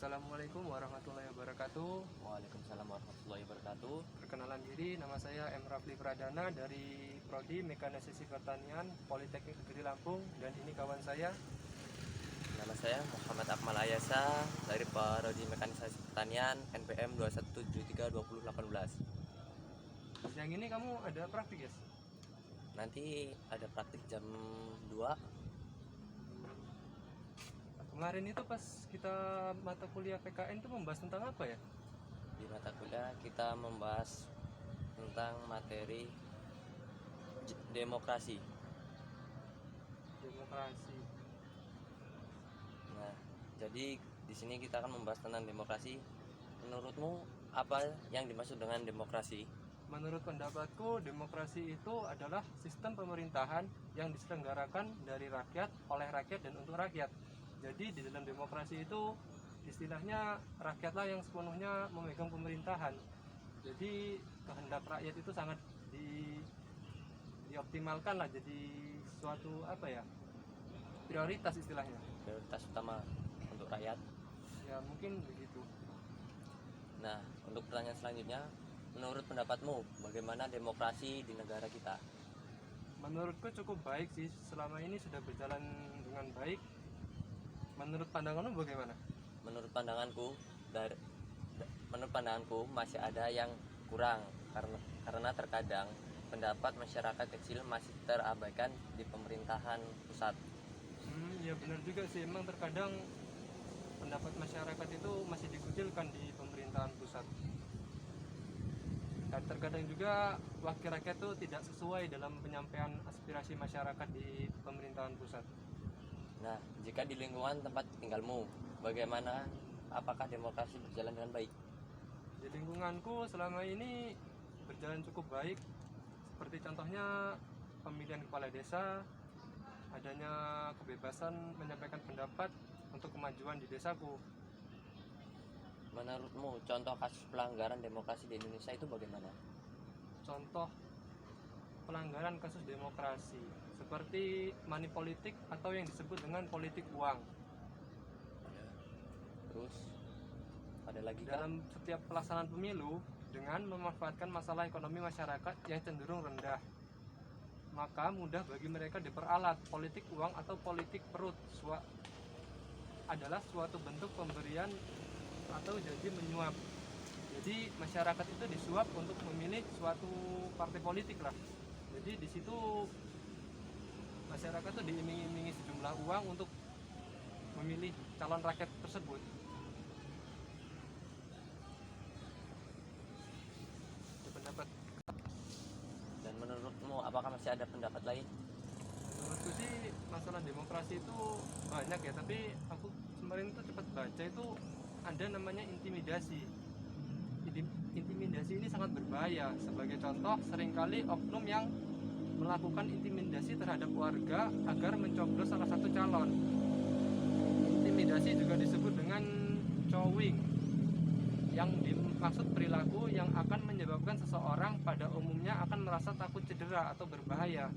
Assalamualaikum warahmatullahi wabarakatuh. Waalaikumsalam warahmatullahi wabarakatuh. Perkenalan diri, nama saya M. Rafli Pradana dari Prodi Mekanisasi Pertanian Politeknik Negeri Lampung, dan ini kawan saya. Nama saya Muhammad Akmal Ayasa dari Prodi Mekanisasi Pertanian NPM 2173 2018. Yang ini kamu ada praktik, guys? Nanti ada praktik jam 2. Kemarin itu pas kita mata kuliah PKN itu membahas tentang apa ya? Di mata kuliah kita membahas tentang materi demokrasi. Demokrasi. Nah, jadi di sini kita akan membahas tentang demokrasi. Menurutmu apa yang dimaksud dengan demokrasi? Menurut pendapatku, demokrasi itu adalah sistem pemerintahan yang diselenggarakan dari rakyat, oleh rakyat, dan untuk rakyat. Jadi di dalam demokrasi itu istilahnya rakyatlah yang sepenuhnya memegang pemerintahan. Jadi kehendak rakyat itu sangat dioptimalkan lah, jadi suatu prioritas istilahnya. Prioritas utama untuk rakyat. Ya mungkin begitu. Nah, untuk pertanyaan selanjutnya, menurut pendapatmu bagaimana demokrasi di negara kita? Menurutku cukup baik sih, selama ini sudah berjalan dengan baik. Menurut pandanganmu bagaimana? Menurut pandanganku masih ada yang kurang karena terkadang pendapat masyarakat kecil masih terabaikan di pemerintahan pusat. Ya benar juga sih, emang terkadang pendapat masyarakat itu masih dikucilkan di pemerintahan pusat. Dan terkadang juga wakil rakyat itu tidak sesuai dalam penyampaian aspirasi masyarakat di pemerintahan pusat. Nah, jika di lingkungan tempat tinggalmu, bagaimana? Apakah demokrasi berjalan dengan baik? Di lingkunganku selama ini berjalan cukup baik. Seperti contohnya pemilihan kepala desa, adanya kebebasan menyampaikan pendapat untuk kemajuan di desaku. Menurutmu contoh kasus pelanggaran demokrasi di Indonesia itu bagaimana? Contoh pelanggaran kasus demokrasi seperti money politik atau yang disebut dengan politik uang. Terus ada lagi dalam setiap pelaksanaan pemilu dengan memanfaatkan masalah ekonomi masyarakat yang cenderung rendah, maka mudah bagi mereka diperalat. Politik uang atau politik perut adalah suatu bentuk pemberian atau janji menyuap. Jadi masyarakat itu disuap untuk memilih suatu partai politik lah. Jadi di situ masyarakat itu diiming-imingi sejumlah uang untuk memilih calon rakyat tersebut. Pendapat. Dan menurutmu apakah masih ada pendapat lain? Menurutku sih masalah demokrasi itu banyak ya, tapi aku kemarin tuh cepat baca itu ada namanya intimidasi. Intimidasi ini sangat berbahaya. Sebagai contoh, seringkali oknum yang melakukan intimidasi terhadap warga agar mencoblos salah satu calon. Intimidasi juga disebut dengan cowing, yang dimaksud perilaku yang akan menyebabkan seseorang pada umumnya akan merasa takut cedera atau berbahaya.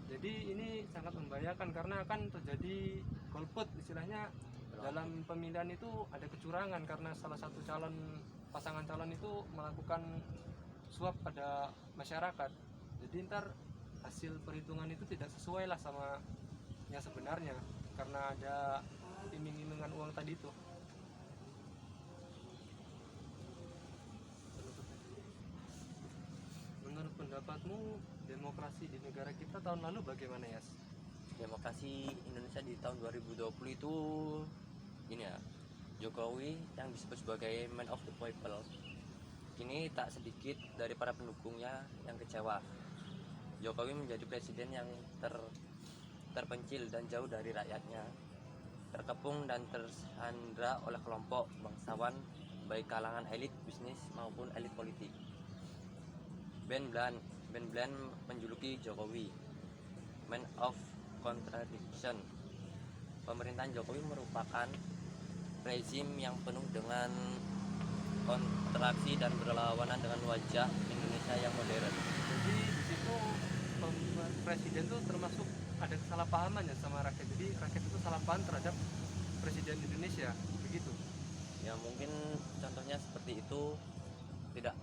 Jadi ini sangat membahayakan karena akan terjadi golput, istilahnya dalam pemilihan itu ada kecurangan karena salah satu pasangan calon itu melakukan suap pada masyarakat. Jadi ntar hasil perhitungan itu tidak sesuai lah sama yang sebenarnya karena ada iming-imingan uang tadi itu. Menurut pendapatmu demokrasi di negara kita tahun lalu bagaimana, Yas? Demokrasi Indonesia di tahun 2020 itu ini ya, Jokowi yang disebut sebagai man of the people. Kini tak sedikit dari para pendukungnya yang kecewa. Jokowi menjadi presiden yang terpencil dan jauh dari rakyatnya, terkepung dan tersandra oleh kelompok bangsawan baik kalangan elit bisnis maupun elit politik. Ben Bland menjuluki Jokowi man of contradiction. Pemerintahan Jokowi merupakan rezim yang penuh dengan kontraksi dan berlawanan dengan wajah Indonesia yang modern. Jadi di situ presiden itu termasuk ada kesalahpahaman ya sama rakyat. Jadi rakyat itu salah paham terhadap presiden Indonesia, begitu. Ya mungkin contohnya seperti itu, tidak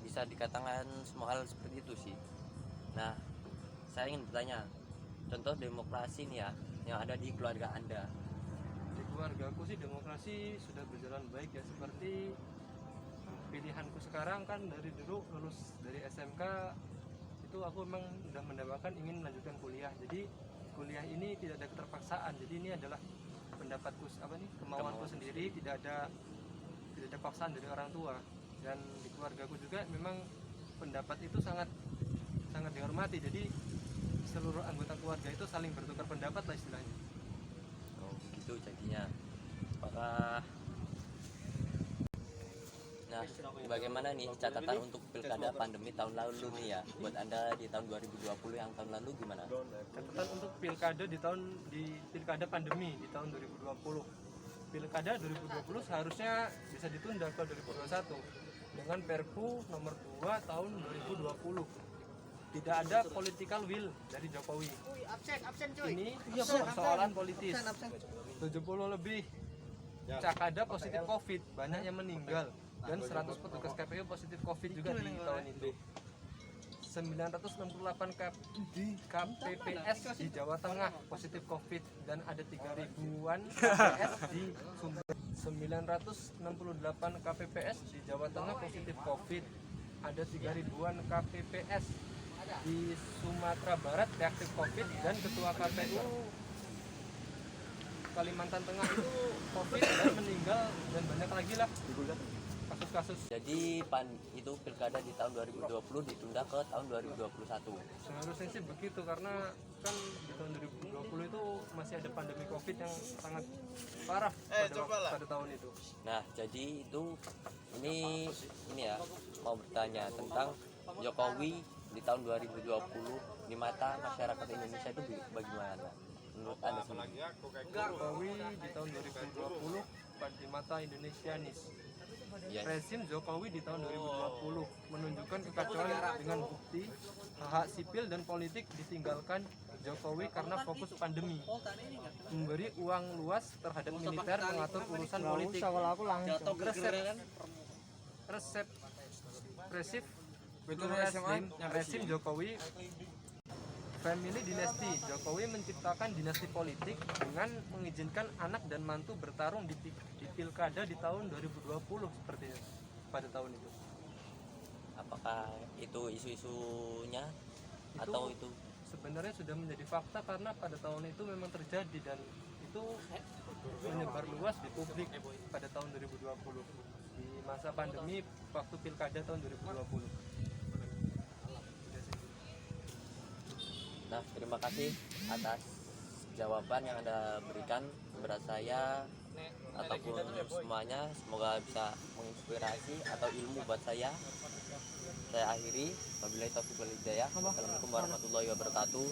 bisa dikatakan semua hal seperti itu sih. Nah, saya ingin bertanya, contoh demokrasi nih ya yang ada di keluarga Anda. Di keluarga aku sih demokrasi sudah berjalan baik ya, seperti pilihanku sekarang kan dari dulu lulus dari SMK itu aku memang sudah mendapatkan ingin melanjutkan kuliah. Jadi kuliah ini tidak ada keterpaksaan. Jadi ini adalah pendapatku kemauanku sendiri, tidak ada paksaan dari orang tua. Dan di keluargaku juga memang pendapat itu sangat dihormati. Jadi seluruh anggota keluarga itu saling bertukar pendapat lah istilahnya. Oh begitu jadinya. Apakah Nah, bagaimana nih catatan untuk pilkada pandemi tahun lalu nih ya buat Anda di tahun 2020 yang tahun lalu gimana? Catatan untuk pilkada di pilkada pandemi di tahun 2020. Pilkada 2020 seharusnya bisa ditunda ke 2021 dengan Perpu nomor 2 tahun 2020. Tidak ada political will dari Jokowi. Ini persoalan politis. 70 lebih cakada positif COVID, banyak yang meninggal, dan 100 petugas KPU positif COVID juga di tahun itu. 968 KPPS di Jawa Tengah positif COVID, dan ada 3.000-an KPPS di Sumber. 968 KPPS di Jawa Tengah positif COVID, ada 3.000-an KPPS di Sumatera Barat reaktif COVID, dan ketua KPU Kalimantan Tengah itu COVID dan meninggal, dan banyak lagi lah kasus-kasus. Jadi itu pilkada di tahun 2020 ditunda ke tahun 2021. Seharusnya sih begitu, karena kan di tahun 2020 itu masih ada pandemi COVID yang sangat parah pada tahun itu. Nah, jadi itu ini ya mau bertanya tentang Jokowi di tahun 2020 di mata masyarakat Indonesia itu bagaimana? Menurut Anda sendiri? Jokowi di tahun 2020 di mata Indonesianis. Ya. Rezim Jokowi di tahun 2020 menunjukkan kekacauan dengan bukti hak sipil dan politik ditinggalkan Jokowi karena fokus pandemi, memberi uang luas terhadap militer mengatur urusan politik, resep rezim Jokowi. Family dinasti, Jokowi menciptakan dinasti politik dengan mengizinkan anak dan mantu bertarung di pilkada di tahun 2020 sepertinya pada tahun itu. Apakah itu isu-isunya atau itu sebenarnya sudah menjadi fakta, karena pada tahun itu memang terjadi dan itu menyebar luas di publik pada tahun 2020 di masa pandemi waktu pilkada tahun 2020. Nah, terima kasih atas jawaban yang Anda berikan kepada saya ataupun semuanya. Semoga bisa menginspirasi atau ilmu buat saya. Saya akhiri. Wabillahi taufiq wal hidayah. Wassalamualaikum warahmatullahi wabarakatuh.